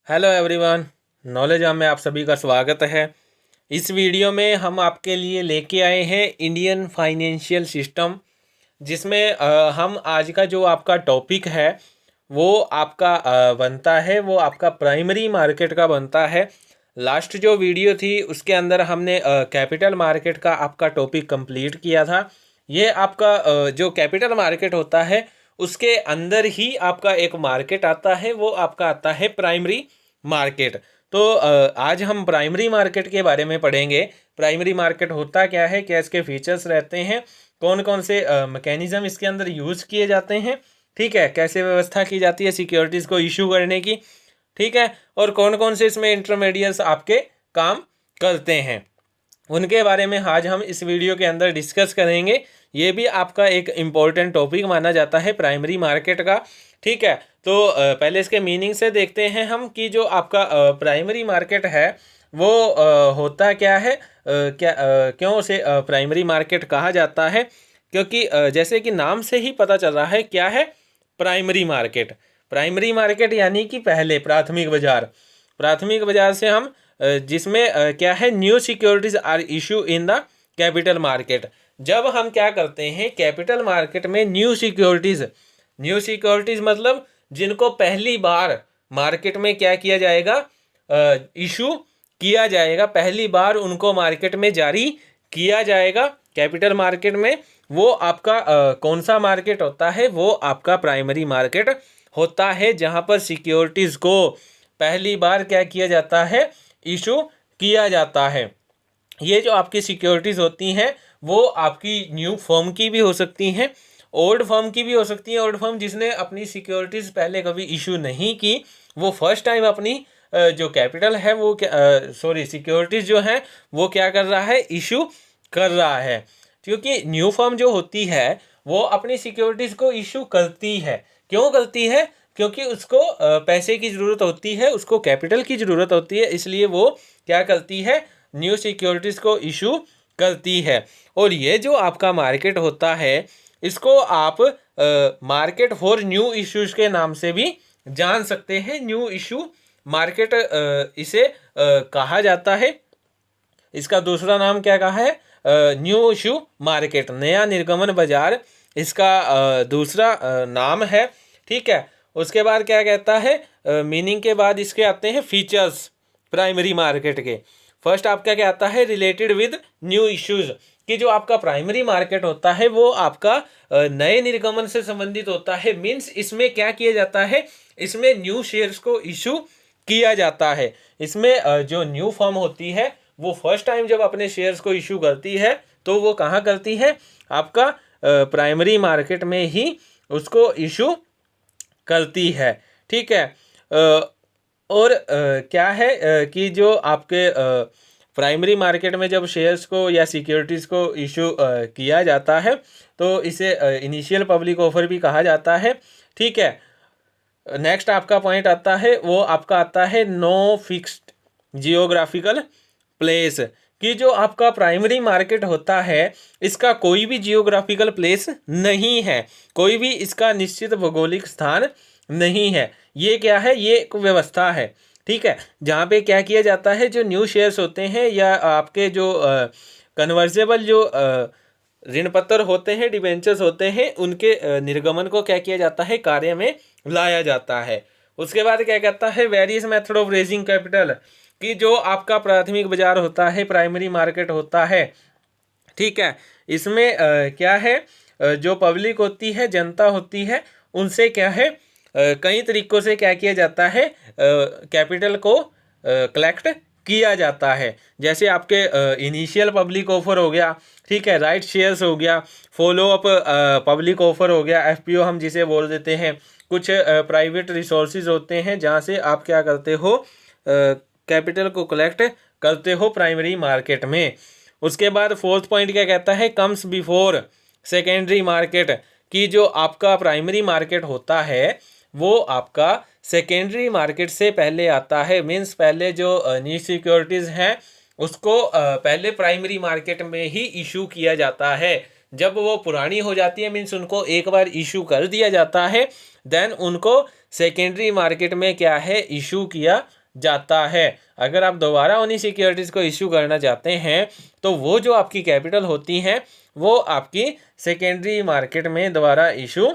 Hello everyone, knowledge आम में आप सभी का स्वागत है। इस वीडियो में हम आपके लिए लेके आए हैं इंडियन फाइनेंशियल सिस्टम, जिसमें हम आज का जो आपका टॉपिक है वो आपका बनता है, वो आपका प्राइमरी मार्केट का बनता है। लास्ट जो वीडियो थी उसके अंदर हमने कैपिटल मार्केट का आपका टॉपिक कंप्लीट किया था। ये आपका जो कैपिटल मार्केट होता है उसके अंदर ही आपका एक मार्केट आता है, वो आपका आता है प्राइमरी मार्केट। तो आज हम प्राइमरी मार्केट के बारे में पढ़ेंगे। प्राइमरी मार्केट होता क्या है, क्या इसके फीचर्स रहते हैं, कौन कौन से मैकेनिज्म इसके अंदर यूज़ किए जाते हैं, ठीक है, कैसे व्यवस्था की जाती है सिक्योरिटीज़ को इशू करने की, ठीक है, और कौन कौन से इसमें इंटरमीडिएट्स आपके काम करते हैं, उनके बारे में आज हम इस वीडियो के अंदर डिस्कस करेंगे। ये भी आपका एक इम्पोर्टेंट टॉपिक माना जाता है प्राइमरी मार्केट का, ठीक है। तो पहले इसके मीनिंग से देखते हैं हम कि जो आपका प्राइमरी मार्केट है वो होता क्या है, क्यों उसे प्राइमरी मार्केट कहा जाता है। क्योंकि जैसे कि नाम से ही पता चल रहा है क्या है प्राइमरी मार्केट। प्राइमरी मार्केट यानी कि पहले प्राथमिक बाजार। प्राथमिक बाजार से हम जिसमें क्या है, new securities are issue in the capital market. जब हम क्या करते हैं कैपिटल मार्केट में न्यू सिक्योरिटीज मतलब जिनको पहली बार मार्केट में क्या किया जाएगा, इशू किया जाएगा, पहली बार उनको मार्केट में जारी किया जाएगा कैपिटल मार्केट में, वो आपका कौन सा मार्केट होता है, वो आपका प्राइमरी मार्केट होता है, जहां पर सिक्योरिटीज को पहली बार क्या किया जाता है, इशू किया जाता है। ये जो आपकी सिक्योरिटीज़ होती हैं वो आपकी न्यू फर्म की भी हो सकती हैं, ओल्ड फर्म की भी हो सकती है। ओल्ड फर्म जिसने अपनी सिक्योरिटीज़ पहले कभी इशू नहीं की, वो फर्स्ट टाइम अपनी जो कैपिटल है वो सिक्योरिटीज़ जो है वो क्या कर रहा है, इशू कर रहा है। क्योंकि न्यू फर्म जो होती है वो अपनी सिक्योरिटीज़ को इशू करती है। क्यों करती है? क्योंकि उसको पैसे की ज़रूरत होती है, उसको कैपिटल की ज़रूरत होती है, इसलिए वो क्या करती है, न्यू सिक्योरिटीज़ को इशू करती है। और ये जो आपका मार्केट होता है इसको आप मार्केट फॉर न्यू इश्यूज के नाम से भी जान सकते हैं। न्यू इशू मार्केट इसे कहा जाता है। इसका दूसरा नाम क्या कहा है, न्यू इशू मार्केट, नया निर्गमन बाजार इसका दूसरा नाम है, ठीक है। उसके बाद क्या कहता है, मीनिंग के बाद इसके आते हैं फीचर्स प्राइमरी मार्केट के। फर्स्ट आपका क्या आता है, रिलेटेड विद न्यू इश्यूज, कि जो आपका प्राइमरी मार्केट होता है वो आपका नए निर्गमन से संबंधित होता है। मीन्स इसमें क्या किया जाता है, इसमें न्यू शेयर्स को इशू किया जाता है। इसमें जो न्यू फर्म होती है वो फर्स्ट टाइम जब अपने शेयर्स को इशू करती है तो वो कहाँ करती है, आपका प्राइमरी मार्केट में ही उसको इशू करती है, ठीक है। और क्या है कि जो आपके प्राइमरी मार्केट में जब शेयर्स को या सिक्योरिटीज़ को इशू किया जाता है तो इसे इनिशियल पब्लिक ऑफर भी कहा जाता है, ठीक है। नेक्स्ट आपका पॉइंट आता है, वो आपका आता है नो फिक्स्ड जियोग्राफिकल प्लेस, कि जो आपका प्राइमरी मार्केट होता है इसका कोई भी जियोग्राफिकल प्लेस नहीं है, कोई भी इसका निश्चित भौगोलिक स्थान नहीं है। ये क्या है, ये एक व्यवस्था है, ठीक है, जहाँ पे क्या किया जाता है, जो न्यू शेयर्स होते हैं या आपके जो कन्वर्जेबल जो ऋण पत्र होते हैं, डिबेंचर्स होते हैं, उनके निर्गमन को क्या किया जाता है, कार्य में लाया जाता है। उसके बाद क्या कहता है, various method of raising capital, कि जो आपका प्राथमिक बाजार होता है, प्राइमरी मार्केट होता है, ठीक है, इसमें क्या है, जो पब्लिक होती है, जनता होती है, उनसे क्या है, कई तरीकों से क्या किया जाता है, कैपिटल को कलेक्ट किया जाता है। जैसे आपके इनिशियल पब्लिक ऑफर हो गया, ठीक है, राइट शेयर्स हो गया, फॉलो अप पब्लिक ऑफर हो गया, एफपीओ हम जिसे बोल देते हैं। कुछ प्राइवेट रिसोर्सेज होते हैं जहाँ से आप क्या करते हो, कैपिटल को कलेक्ट करते हो प्राइमरी मार्केट में। उसके बाद फोर्थ पॉइंट क्या कहता है, कम्स बिफोर सेकेंडरी मार्केट, कि जो आपका प्राइमरी मार्केट होता है वो आपका सेकेंडरी मार्केट से पहले आता है। मीन्स पहले जो न्यू सिक्योरिटीज़ हैं उसको पहले प्राइमरी मार्केट में ही इशू किया जाता है। जब वो पुरानी हो जाती है, मीन्स उनको एक बार इशू कर दिया जाता है, देन उनको सेकेंडरी मार्केट में क्या है इशू किया जाता है। अगर आप दोबारा उन्हीं सिक्योरिटीज़ को इशू करना चाहते हैं तो वो जो आपकी कैपिटल होती हैं वो आपकी सेकेंडरी मार्केट में दोबारा इशू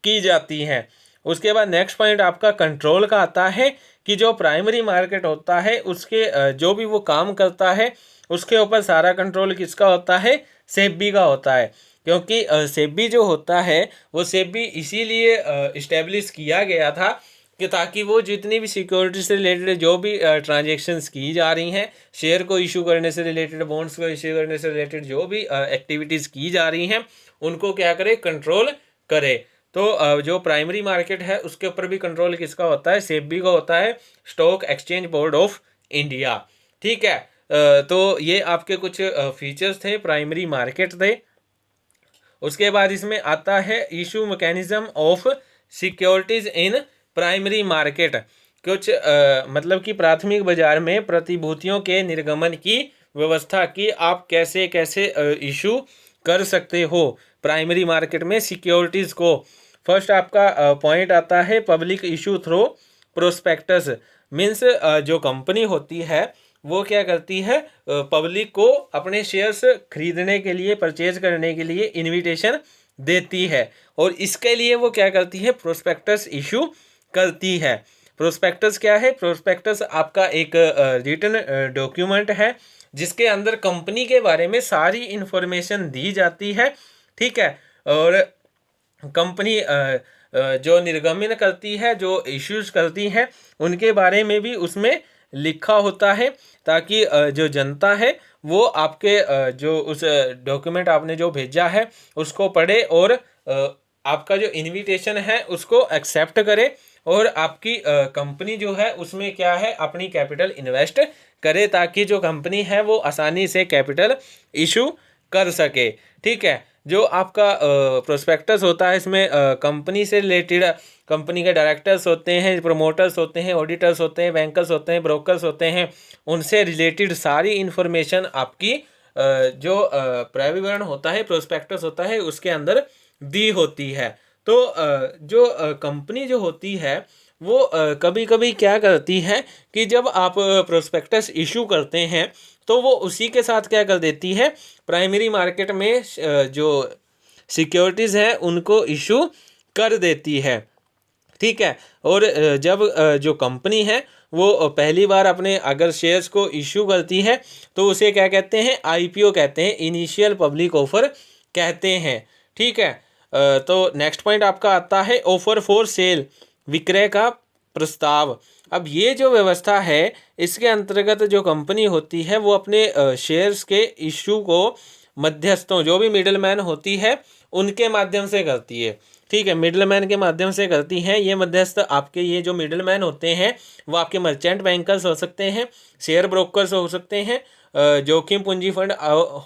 की जाती हैं। उसके बाद नेक्स्ट पॉइंट आपका कंट्रोल का आता है कि जो प्राइमरी मार्केट होता है उसके जो भी वो काम करता है उसके ऊपर सारा कंट्रोल किसका होता है, सेबी का होता है। क्योंकि सेबी जो होता है वो सेबी इसीलिए इस्टेब्लिश किया गया था कि ताकि वो जितनी भी सिक्योरिटी से रिलेटेड जो भी ट्रांजेक्शन्स की जा रही हैं, शेयर को इशू करने से रिलेटेड, बॉन्ड्स को इशू करने से रिलेटेड जो भी एक्टिविटीज़ की जा रही हैं उनको क्या करे, कंट्रोल करे। तो जो प्राइमरी मार्केट है उसके ऊपर भी कंट्रोल किसका होता है, सेबी का होता है, stock exchange board of India. ठीक है, तो ये आपके कुछ फीचर्स थे, प्राइमरी मार्केट थे। उसके बाद इसमें आता है issue mechanism of securities in primary market. कुछ मतलब कि प्राथमिक बाजार में प्रतिभूतियों के निर्गमन की व्यवस्था की आप कैसे कैसे इशू कर सकते हो प्राइमरी मार्केट में सिक्योरिटीज़ को। फर्स्ट आपका पॉइंट आता है public issue through prospectus. Means जो कंपनी होती है वो क्या करती है, पब्लिक को अपने शेयर्स खरीदने के लिए, परचेज करने के लिए इनविटेशन देती है और इसके लिए वो क्या करती है, प्रोस्पेक्टस इशू करती है। प्रोस्पेक्टस क्या है, प्रोस्पेक्टस आपका एक रिटन डॉक्यूमेंट है जिसके अंदर कंपनी के बारे में सारी इन्फॉर्मेशन दी जाती है। ठीक है, और कंपनी जो निर्गमन करती है, जो इश्यूज करती है, उनके बारे में भी उसमें लिखा होता है ताकि जो जनता है वो आपके जो उस डॉक्यूमेंट आपने जो भेजा है उसको पढ़े और आपका जो इनविटेशन है उसको एक्सेप्ट करे और आपकी कंपनी जो है उसमें क्या है, अपनी कैपिटल इन्वेस्ट करे ताकि जो कंपनी है वो आसानी से कैपिटल इशू कर सके। ठीक है, जो आपका प्रोस्पेक्टस होता है इसमें कंपनी से रिलेटेड कंपनी के डायरेक्टर्स होते हैं, प्रमोटर्स होते हैं, ऑडिटर्स होते हैं, बैंकर्स होते हैं, ब्रोकर्स होते हैं, उनसे रिलेटेड सारी इन्फॉर्मेशन आपकी जो प्राविवरण होता है, प्रोस्पेक्टस होता है, उसके अंदर दी होती है। तो जो कंपनी जो होती है वो कभी कभी क्या करती है कि जब आप प्रोस्पेक्टस इशू करते हैं तो वो उसी के साथ क्या कर देती है, प्राइमरी मार्केट में जो सिक्योरिटीज़ हैं उनको इशू कर देती है। ठीक है, और जब जो कंपनी है वो पहली बार अपने अगर शेयर्स को इशू करती है तो उसे क्या कहते हैं, आईपीओ कहते हैं, इनिशियल पब्लिक ऑफर कहते हैं। ठीक है, तो नेक्स्ट पॉइंट आपका आता है ऑफर फॉर सेल, विक्रय का प्रस्ताव। अब ये जो व्यवस्था है इसके अंतर्गत जो कंपनी होती है वो अपने शेयर्स के इशू को मध्यस्थों, जो भी मिडलमैन होती है उनके माध्यम से करती है। ठीक है, मिडलमैन के माध्यम से करती हैं। ये मध्यस्थ आपके ये जो मिडलमैन होते हैं वो आपके मर्चेंट बैंकर्स हो सकते हैं, शेयर ब्रोकर्स हो सकते हैं, जोखिम पूंजी फंड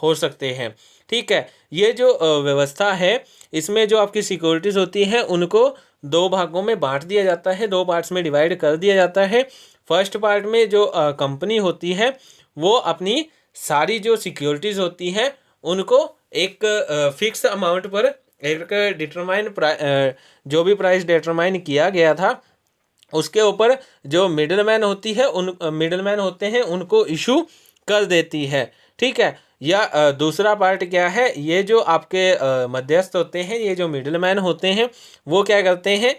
हो सकते हैं। ठीक है, ये जो व्यवस्था है इसमें जो आपकी सिक्योरिटीज़ होती हैं उनको दो भागों में बांट दिया जाता है, दो पार्ट्स में डिवाइड कर दिया जाता है। फर्स्ट पार्ट में जो कंपनी होती है वो अपनी सारी जो सिक्योरिटीज़ होती हैं उनको एक फिक्स अमाउंट पर एक डिटरमाइन जो भी प्राइस डिटरमाइन किया गया था उसके ऊपर जो मिडलमैन होती है उन मिडलमैन होते हैं उनको इशू कर देती है। ठीक है, या दूसरा पार्ट क्या है, ये जो आपके मध्यस्थ होते हैं, ये जो मिडलमैन होते हैं वो क्या करते हैं,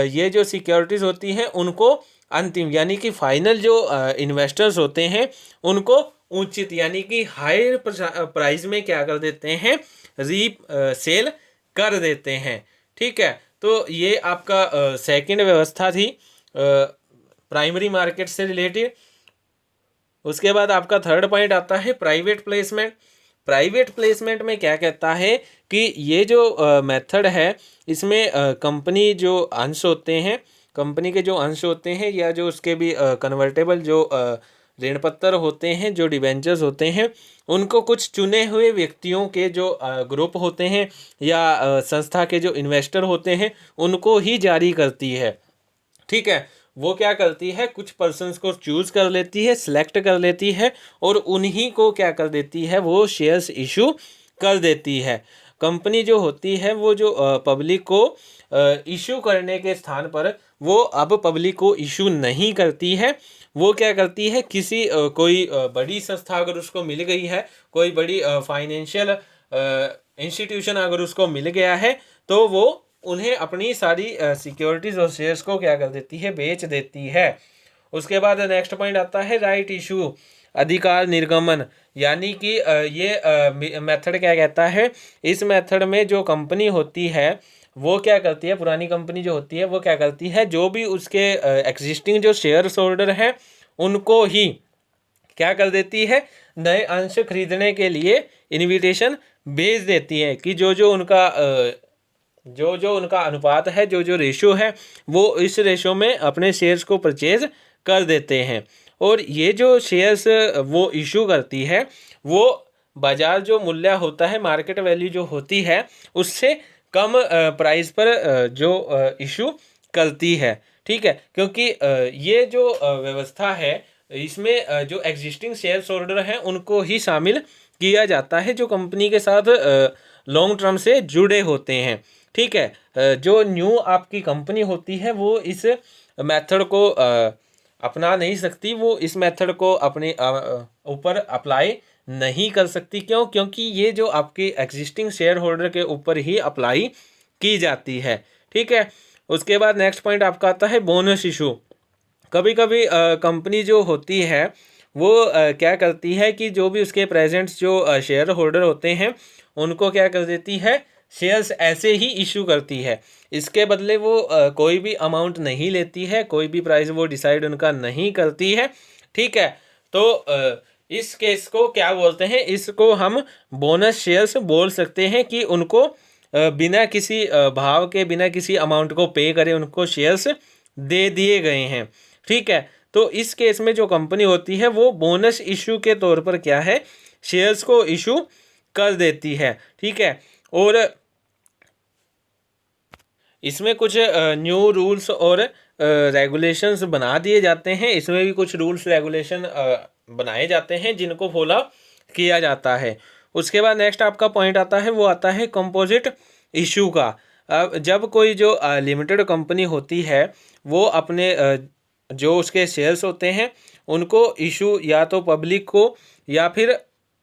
ये जो सिक्योरिटीज़ होती हैं उनको अंतिम यानी कि फाइनल जो इन्वेस्टर्स होते हैं उनको उचित यानी कि हायर प्राइस में क्या कर देते हैं, सेल कर देते हैं। ठीक है, तो ये आपका सेकंड व्यवस्था थी प्राइमरी मार्केट से रिलेटेड। उसके बाद आपका थर्ड पॉइंट आता है प्राइवेट प्लेसमेंट। प्राइवेट प्लेसमेंट में क्या कहता है कि ये जो मेथड है इसमें कंपनी जो अंश होते हैं, कंपनी के जो अंश होते हैं या जो उसके भी कन्वर्टेबल जो ऋण पत्र होते हैं, जो डिबेंचर्स होते हैं, उनको कुछ चुने हुए व्यक्तियों के जो ग्रुप होते हैं या संस्था के जो इन्वेस्टर होते हैं उनको ही जारी करती है। ठीक है, वो क्या करती है, कुछ पर्सन्स को चूज़ कर लेती है, सिलेक्ट कर लेती है और उन्हीं को क्या कर देती है, वो शेयर्स इशू कर देती है। कंपनी जो होती है वो जो पब्लिक को इशू करने के स्थान पर वो अब पब्लिक को इशू नहीं करती है। वो क्या करती है, किसी कोई बड़ी संस्था अगर उसको मिल गई है, कोई बड़ी फाइनेंशियल इंस्टीट्यूशन अगर उसको मिल गया है, तो वो उन्हें अपनी सारी सिक्योरिटीज और शेयर्स को क्या कर देती है, बेच देती है। उसके बाद नेक्स्ट पॉइंट आता है राइट इशू, अधिकार निर्गमन। यानी कि ये मेथड क्या कहता है, इस मेथड में जो कंपनी होती है वो क्या करती है, पुरानी कंपनी जो होती है वो क्या करती है, जो भी उसके एग्जिस्टिंग जो शेयर होल्डर हैं उनको ही क्या कर देती है, नए अंश खरीदने के लिए इनविटेशन भेज देती है कि जो जो उनका अनुपात है, जो जो रेशो है, वो इस रेशो में अपने शेयर्स को परचेज कर देते हैं। और ये जो शेयर्स वो इशू करती है वो बाजार जो मूल्य होता है, मार्केट वैल्यू जो होती है, उससे कम प्राइस पर जो इशू करती है। ठीक है, क्योंकि ये जो व्यवस्था है इसमें जो एग्जिस्टिंग शेयर होल्डर हैं उनको ही शामिल किया जाता है, जो कंपनी के साथ लॉन्ग टर्म से जुड़े होते हैं। ठीक है, जो न्यू आपकी कंपनी होती है वो इस मेथड को अपना नहीं सकती, वो इस मेथड को अपने ऊपर अप्लाई नहीं कर सकती। क्यों? क्योंकि ये जो आपकी एग्जिस्टिंग शेयर होल्डर के ऊपर ही अप्लाई की जाती है। ठीक है, उसके बाद नेक्स्ट पॉइंट आपका आता है बोनस इशू। कभी कभी कंपनी जो होती है वो क्या करती है कि जो भी उसके प्रेजेंट जो शेयर होल्डर होते हैं उनको क्या कर देती है, शेयर्स ऐसे ही इशू करती है। इसके बदले वो कोई भी अमाउंट नहीं लेती है, कोई भी प्राइस वो डिसाइड उनका नहीं करती है। ठीक है, तो इस केस को क्या बोलते हैं, इसको हम बोनस शेयर्स बोल सकते हैं कि उनको बिना किसी भाव के, बिना किसी अमाउंट को पे करे उनको शेयर्स दे दिए गए हैं। ठीक है, तो इस केस में जो कंपनी होती है वो बोनस इशू के तौर पर क्या है, शेयर्स को इशू कर देती है। ठीक है, और इसमें कुछ न्यू रूल्स और रेगुलेशंस बना दिए जाते हैं। इसमें भी कुछ रूल्स रेगुलेशन बनाए जाते हैं जिनको फॉलो किया जाता है। उसके बाद नेक्स्ट आपका पॉइंट आता है, वो आता है कंपोजिट इशू का। अब जब कोई जो लिमिटेड कंपनी होती है वो अपने जो उसके शेयर्स होते हैं उनको इशू या तो पब्लिक को या फिर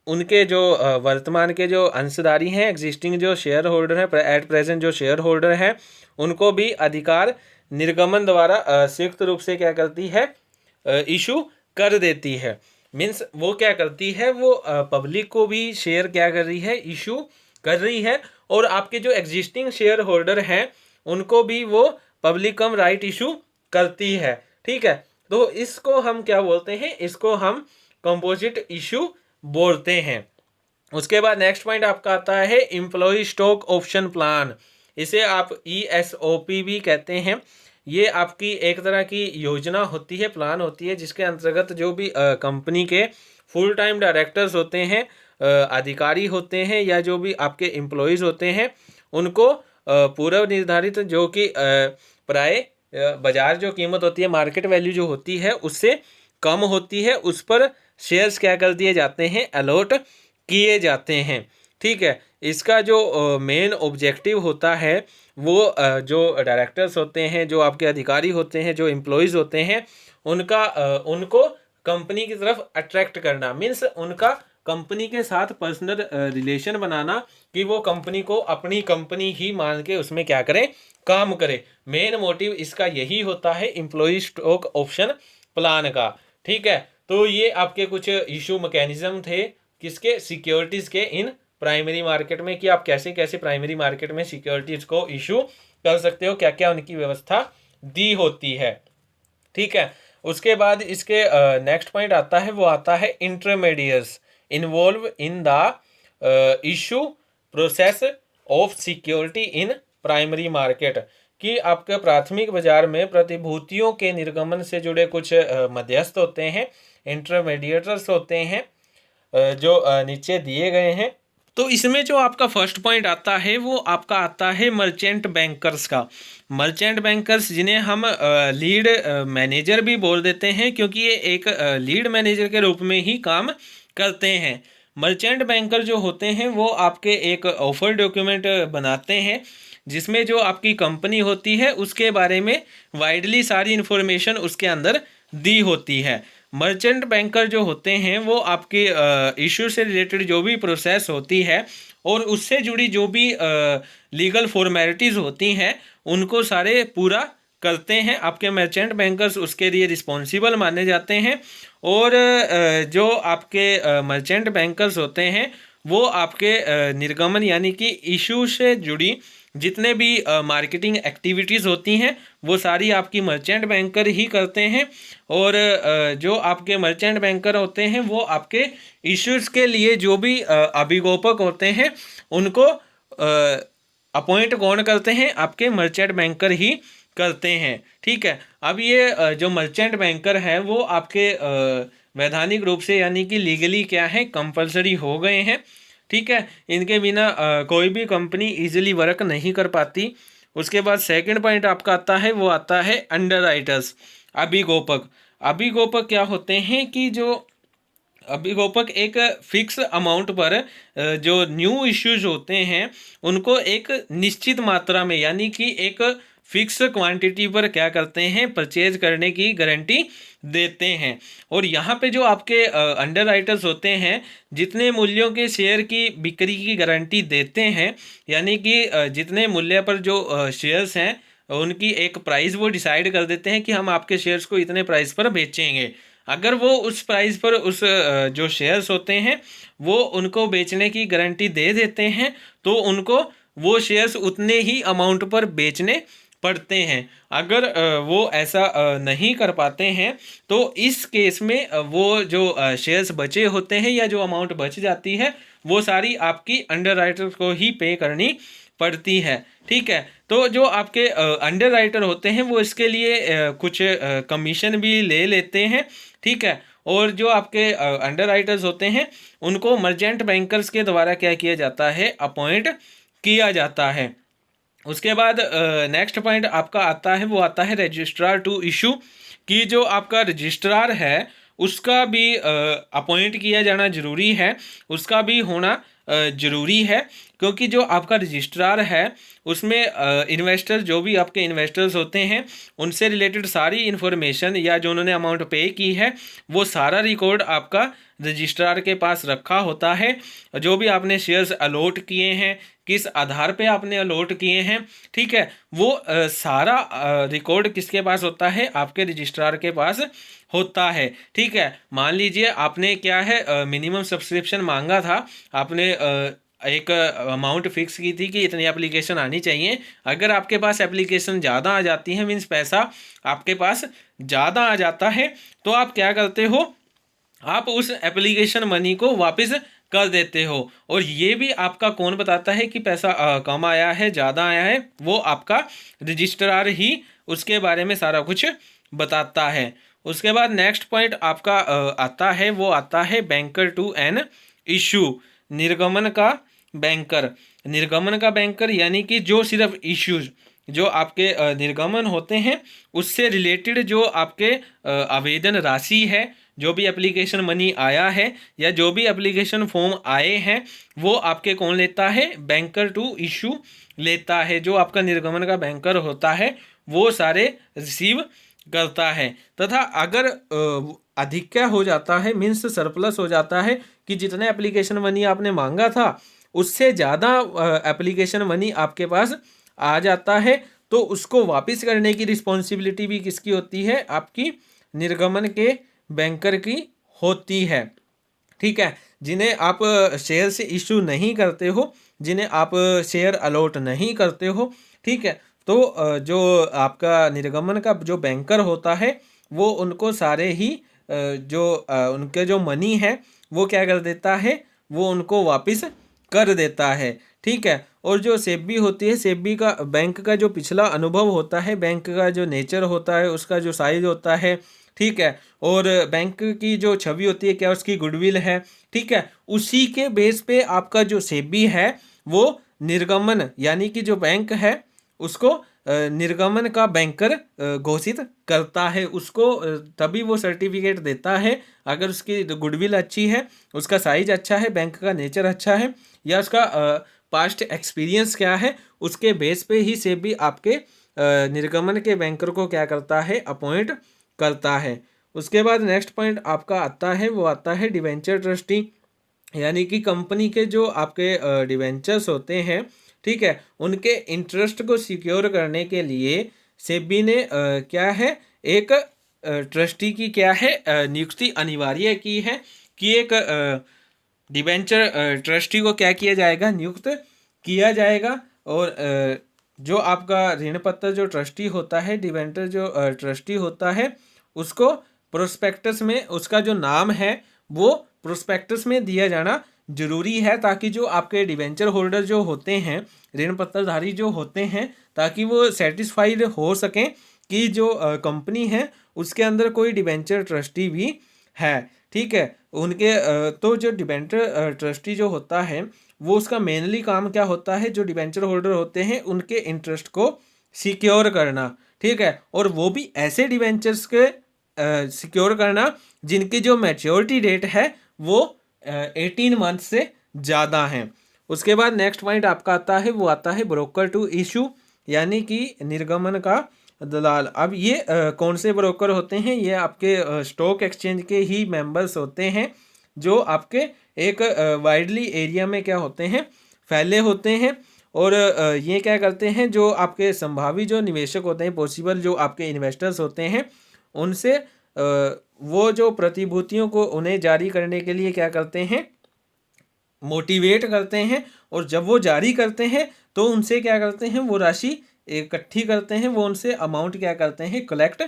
उनके जो वर्तमान के जो अंशधारी हैं, एग्जिस्टिंग जो शेयर होल्डर हैं, एट प्रेजेंट जो शेयर होल्डर हैं, उनको भी अधिकार निर्गमन द्वारा संयुक्त रूप से क्या करती है, इशू कर देती है। मीन्स वो क्या करती है, वो पब्लिक को भी शेयर क्या कर रही है, इशू कर रही है, और आपके जो एग्जिस्टिंग शेयर होल्डर हैं उनको भी वो पब्लिक कम राइट इशू करती है। ठीक है, तो इसको हम क्या बोलते हैं, इसको हम कंपोजिट इशू बोलते हैं। उसके बाद नेक्स्ट पॉइंट आपका आता है एम्प्लॉय स्टॉक ऑप्शन प्लान। इसे आप ESOP भी कहते हैं। ये आपकी एक तरह की योजना होती है, प्लान होती है, जिसके अंतर्गत जो भी कंपनी के फुल टाइम डायरेक्टर्स होते हैं, अधिकारी होते हैं, या जो भी आपके एम्प्लॉयज़ होते हैं, उनको पूर्व निर्धारित जो कि प्राय बाजार जो कीमत होती है, मार्केट वैल्यू जो होती है उससे कम होती है, उस पर शेयर्स क्या कर दिए जाते हैं, अलॉट किए जाते हैं। ठीक है, इसका जो मेन ऑब्जेक्टिव होता है वो जो डायरेक्टर्स होते हैं, जो आपके अधिकारी होते हैं, जो एम्प्लॉयज़ होते हैं, उनको कंपनी की तरफ अट्रैक्ट करना। मीन्स उनका कंपनी के साथ पर्सनल रिलेशन बनाना, कि वो कंपनी को अपनी कंपनी ही मान के उसमें क्या करें, काम करें। मेन मोटिव इसका यही होता है एम्प्लॉय स्टॉक ऑप्शन प्लान का। ठीक है, तो ये आपके कुछ इशू मैकेनिज्म थे किसके, सिक्योरिटीज़ के इन प्राइमरी मार्केट में, कि आप कैसे कैसे प्राइमरी मार्केट में सिक्योरिटीज़ को इशू कर सकते हो, क्या क्या उनकी व्यवस्था दी होती है। ठीक है, उसके बाद इसके नेक्स्ट पॉइंट आता है, वो आता है intermediates involve in the issue process of security in primary market, कि आपके प्राथमिक बाजार में प्रतिभूतियों के निर्गमन से जुड़े कुछ मध्यस्थ होते हैं, इंटरमीडिएटर्स होते हैं, जो नीचे दिए गए हैं। तो इसमें जो आपका फर्स्ट पॉइंट आता है वो आपका आता है मर्चेंट बैंकर्स का। मर्चेंट बैंकर्स जिन्हें हम लीड मैनेजर भी बोल देते हैं, क्योंकि ये एक लीड मैनेजर के रूप में ही काम करते हैं। मर्चेंट बैंकर जो होते हैं वो आपके एक ऑफर डॉक्यूमेंट बनाते हैं जिसमें जो आपकी कंपनी होती है उसके बारे में वाइडली सारी इन्फॉर्मेशन उसके अंदर दी होती है। मर्चेंट बैंकर जो होते हैं वो आपके इशू से रिलेटेड जो भी प्रोसेस होती है और उससे जुड़ी जो भी लीगल फॉर्मेलिटीज़ होती हैं उनको सारे पूरा करते हैं। आपके मर्चेंट बैंकर्स उसके लिए रिस्पॉन्सिबल माने जाते हैं। और जो आपके मर्चेंट बैंकर्स होते हैं वो आपके निर्गमन यानी कि इशू से जुड़ी जितने भी मार्केटिंग एक्टिविटीज़ होती हैं वो सारी आपकी मर्चेंट बैंकर ही करते हैं। और जो आपके मर्चेंट बैंकर होते हैं वो आपके इश्यूज़ के लिए जो भी अभिगोपक होते हैं उनको अपॉइंट कौन करते हैं, आपके मर्चेंट बैंकर ही करते हैं। ठीक है, अब ये जो मर्चेंट बैंकर है वो आपके वैधानिक रूप से यानी कि लीगली क्या है, कंपलसरी हो गए हैं। ठीक है, इनके बिना कोई भी कंपनी इजीली वर्क नहीं कर पाती। उसके बाद सेकंड पॉइंट आपका आता है वो आता है अंडरराइटर्स, अभिगोपक। अभिगोपक क्या होते हैं कि जो अभिगोपक एक फिक्स अमाउंट पर जो न्यू इश्यूज होते हैं उनको एक निश्चित मात्रा में यानी कि एक फिक्स क्वांटिटी पर क्या करते हैं, परचेज करने की गारंटी देते हैं। और यहाँ पे जो आपके अंडरराइटर्स होते हैं जितने मूल्यों के शेयर की बिक्री की गारंटी देते हैं यानी कि जितने मूल्य पर जो शेयर्स हैं उनकी एक प्राइस वो डिसाइड कर देते हैं कि हम आपके शेयर्स को इतने प्राइस पर बेचेंगे। अगर वो उस प्राइस पर उस जो शेयर्स होते हैं वो उनको बेचने की गारंटी दे देते हैं तो उनको वो शेयर्स उतने ही अमाउंट पर बेचने पड़ते हैं। अगर वो ऐसा नहीं कर पाते हैं तो इस केस में वो जो शेयर्स बचे होते हैं या जो अमाउंट बच जाती है वो सारी आपकी अंडरराइटर को ही पे करनी पड़ती है। ठीक है, तो जो आपके अंडरराइटर होते हैं वो इसके लिए कुछ कमीशन भी ले लेते हैं। ठीक है, और जो आपके अंडरराइटर्स होते हैं उनको मर्चेंट बैंकर्स के द्वारा क्या किया जाता है, अपॉइंट किया जाता है। उसके बाद नेक्स्ट पॉइंट आपका आता है वो आता है रजिस्ट्रार टू इशू, कि जो आपका रजिस्ट्रार है उसका भी अपॉइंट किया जाना जरूरी है, उसका भी होना जरूरी है। क्योंकि जो आपका रजिस्ट्रार है उसमें इन्वेस्टर जो भी आपके इन्वेस्टर्स होते हैं उनसे रिलेटेड सारी इन्फॉर्मेशन या जो उन्होंने अमाउंट पे की है वो सारा रिकॉर्ड आपका रजिस्ट्रार के पास रखा होता है। जो भी आपने शेयर्स अलॉट किए हैं, किस आधार पे आपने अलॉट किए हैं, ठीक है, वो सारा रिकॉर्ड किसके पास होता है, आपके रजिस्ट्रार के पास होता है। ठीक है, मान लीजिए आपने क्या है मिनिमम सब्सक्रिप्शन मांगा था, आपने एक अमाउंट फिक्स की थी कि इतनी एप्लीकेशन आनी चाहिए। अगर आपके पास एप्लीकेशन ज़्यादा आ जाती है, मीन्स पैसा आपके पास ज़्यादा आ जाता है, तो आप क्या करते हो, आप उस एप्लीकेशन मनी को वापस कर देते हो। और ये भी आपका कौन बताता है कि पैसा कम आया है ज़्यादा आया है, वो आपका रजिस्ट्रार ही उसके बारे में सारा कुछ बताता है। उसके बाद नेक्स्ट पॉइंट आपका आता है वो आता है बैंकर टू एन इशू, निर्गमन का बैंकर। निर्गमन का बैंकर यानी कि जो सिर्फ इश्यूज जो आपके निर्गमन होते हैं उससे रिलेटेड जो आपके आवेदन राशि है, जो भी एप्लीकेशन मनी आया है या जो भी एप्लीकेशन फॉर्म आए हैं वो आपके कौन लेता है, बैंकर टू इशू लेता है। जो आपका निर्गमन का बैंकर होता है वो सारे रिसीव करता है। तथा अगर अधिक्य हो जाता है, मीन्स सरप्लस हो जाता है कि जितने एप्लीकेशन मनी आपने मांगा था उससे ज़्यादा एप्लीकेशन मनी आपके पास आ जाता है, तो उसको वापस करने की रिस्पॉन्सिबिलिटी भी किसकी होती है, आपकी निर्गमन के बैंकर की होती है। ठीक है, जिन्हें आप शेयर से इशू नहीं करते हो, जिन्हें आप शेयर अलॉट नहीं करते हो, ठीक है, तो जो आपका निर्गमन का जो बैंकर होता है वो उनको सारे ही जो उनके जो मनी है वो क्या कर देता है, वो उनको वापस कर देता है। ठीक है, और जो सेबी होती है, सेबी का बैंक का जो पिछला अनुभव होता है, बैंक का जो नेचर होता है, उसका जो साइज होता है, ठीक है, और बैंक की जो छवि होती है, क्या उसकी गुडविल है, ठीक है, उसी के बेस पे आपका जो सेबी है वो निर्गमन यानी कि जो बैंक है उसको निर्गमन का बैंकर घोषित करता है, उसको तभी वो सर्टिफिकेट देता है अगर उसकी गुडविल अच्छी है, उसका साइज अच्छा है, बैंक का नेचर अच्छा है, या उसका पास्ट एक्सपीरियंस क्या है, उसके बेस पे ही सेबी आपके निर्गमन के बैंकर को क्या करता है, अपॉइंट करता है। उसके बाद नेक्स्ट पॉइंट आपका आता है, वो आता है डिवेंचर ट्रस्टी, यानी कि कंपनी के जो आपके डिवेंचर्स होते हैं, ठीक है, उनके इंटरेस्ट को सिक्योर करने के लिए सेबी ने क्या है, एक ट्रस्टी की क्या है, नियुक्ति अनिवार्य की है कि एक डिवेंचर ट्रस्टी को क्या किया जाएगा, नियुक्त किया जाएगा। और जो आपका ऋण पत्र जो ट्रस्टी होता है, डिवेंचर जो ट्रस्टी होता है, उसको प्रोस्पेक्टस में उसका जो नाम है वो प्रोस्पेक्टस में दिया जाना जरूरी है, ताकि जो आपके डिवेंचर होल्डर जो होते हैं, ऋण पत्रधारी जो होते हैं, ताकि वो सेटिस्फाइड हो सकें कि जो कंपनी है उसके अंदर कोई डिवेंचर ट्रस्टी भी है, ठीक है। उनके तो जो डिवेंचर ट्रस्टी जो होता है वो उसका मेनली काम क्या होता है, जो डिवेंचर होल्डर होते हैं उनके इंटरेस्ट को सिक्योर करना, ठीक है, और वो भी ऐसे डिवेंचर्स के सिक्योर करना जिनकी जो मैच्योरिटी डेट है वो 18 मंथ से ज़्यादा है। उसके बाद नेक्स्ट पॉइंट आपका आता है, वो आता है ब्रोकर टू इशू, यानी कि निर्गमन का दलाल। अब ये कौन से ब्रोकर होते हैं, ये आपके स्टॉक एक्सचेंज के ही मेंबर्स होते हैं, जो आपके एक वाइडली एरिया में क्या होते हैं, फैले होते हैं। और ये क्या करते हैं, जो आपके संभावी जो निवेशक होते हैं, पॉसिबल जो आपके इन्वेस्टर्स होते हैं, उनसे वो जो प्रतिभूतियों को उन्हें जारी करने के लिए क्या करते हैं, मोटिवेट करते हैं। और जब वो जारी करते हैं तो उनसे क्या करते हैं, वो राशि इकट्ठी करते हैं, वो उनसे अमाउंट क्या करते हैं, कलेक्ट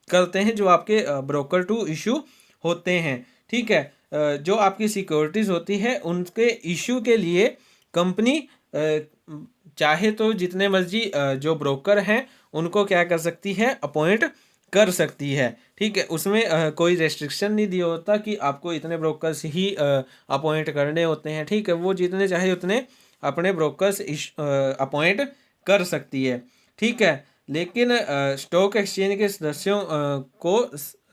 करते हैं, जो आपके ब्रोकर टू इशू होते हैं, ठीक है। जो आपकी सिक्योरिटीज़ होती है उनके इशू के लिए कंपनी चाहे तो जितने मर्जी जो ब्रोकर हैं उनको क्या कर सकती है, अपॉइंट कर सकती है, ठीक है। उसमें कोई रेस्ट्रिक्शन नहीं दिया होता कि आपको इतने ब्रोकर्स ही अपॉइंट करने होते हैं, ठीक है, वो जितने चाहे उतने अपने ब्रोकर्स अपॉइंट कर सकती है, ठीक है। लेकिन स्टॉक एक्सचेंज के सदस्यों को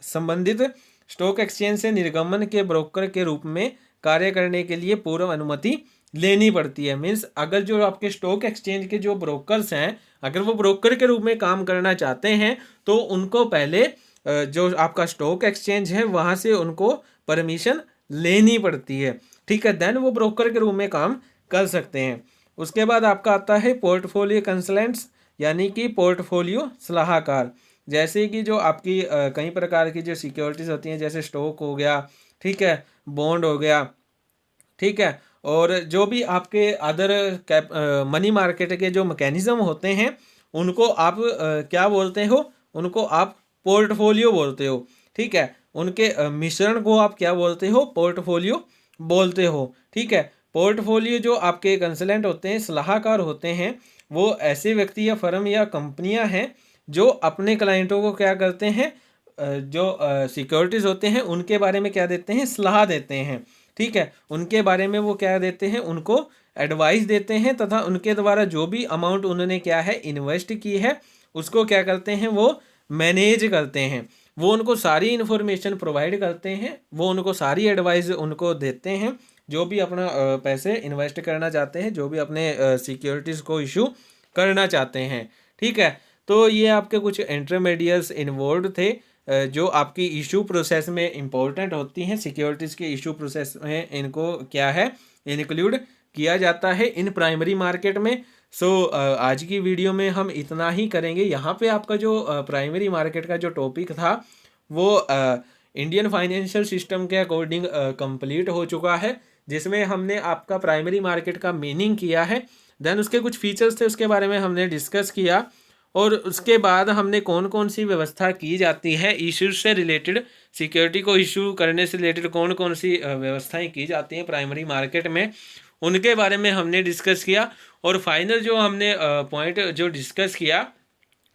संबंधित स्टॉक एक्सचेंज से निर्गमन के ब्रोकर के रूप में कार्य करने के लिए पूर्व अनुमति लेनी पड़ती है। मीन्स अगर जो आपके स्टॉक एक्सचेंज के जो ब्रोकर्स हैं, अगर वो ब्रोकर के रूप में काम करना चाहते हैं तो उनको पहले जो आपका स्टॉक एक्सचेंज है वहाँ से उनको परमिशन लेनी पड़ती है, ठीक है, देन वो ब्रोकर के रूप में काम कर सकते हैं। उसके बाद आपका आता है पोर्टफोलियो कंसल्टेंट्स, यानी कि पोर्टफोलियो सलाहकार। जैसे कि जो आपकी कई प्रकार की जो सिक्योरिटीज़ होती हैं, जैसे स्टॉक हो गया, ठीक है, बॉन्ड हो गया, ठीक है, और जो भी आपके अदर मनी मार्केट के जो मैकेनिज्म होते हैं उनको आप क्या बोलते हो, उनको आप पोर्टफोलियो बोलते हो, ठीक है। उनके मिश्रण को आप क्या बोलते हो, पोर्टफोलियो बोलते हो, ठीक है। पोर्टफोलियो जो आपके कंसल्टेंट होते हैं, सलाहकार होते हैं, वो ऐसे व्यक्ति या फर्म या कंपनियां हैं जो अपने क्लाइंटों को क्या करते हैं, जो सिक्योरिटीज़ होते हैं उनके बारे में क्या देते हैं, सलाह देते हैं, ठीक है। उनके बारे में वो क्या देते हैं, उनको एडवाइस देते हैं, तथा उनके द्वारा जो भी अमाउंट उन्होंने क्या है, इन्वेस्ट की है, उसको क्या करते हैं, वो मैनेज करते हैं। वो उनको सारी इन्फॉर्मेशन प्रोवाइड करते हैं, वो उनको सारी एडवाइस उनको देते हैं, जो भी अपना पैसे इन्वेस्ट करना चाहते हैं, जो भी अपने सिक्योरिटीज़ को इशू करना चाहते हैं, ठीक है। तो ये आपके कुछ इंटरमीडिएट्स इन्वॉल्व थे जो आपकी इशू प्रोसेस में इम्पोर्टेंट होती हैं। सिक्योरिटीज़ के इशू प्रोसेस में इनको क्या है, इंक्लूड किया जाता है इन प्राइमरी मार्केट में। सो आज की वीडियो में हम इतना ही करेंगे। यहाँ पे आपका जो प्राइमरी मार्केट का जो टॉपिक था वो इंडियन फाइनेंशियल सिस्टम के अकॉर्डिंग कंप्लीट हो चुका है, जिसमें हमने आपका प्राइमरी मार्केट का मीनिंग किया है, देन उसके कुछ फीचर्स थे उसके बारे में हमने डिस्कस किया, और उसके बाद हमने कौन कौन सी व्यवस्था की जाती है इश्यूज से रिलेटेड, सिक्योरिटी को इशू करने से रिलेटेड कौन कौन सी व्यवस्थाएं की जाती हैं प्राइमरी मार्केट में, उनके बारे में हमने डिस्कस किया। और फाइनल जो हमने पॉइंट जो डिस्कस किया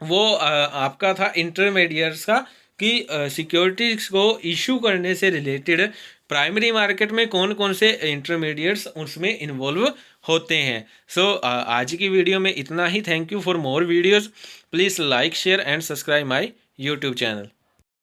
वो आपका था इंटरमीडिएट्स का, कि सिक्योरिटीज को इशू करने से रिलेटेड प्राइमरी मार्केट में कौन कौन से इंटरमीडिएट्स उसमें इन्वॉल्व होते हैं। सो आज की वीडियो में इतना ही। Thank you for more videos. Please like share and subscribe my YouTube channel.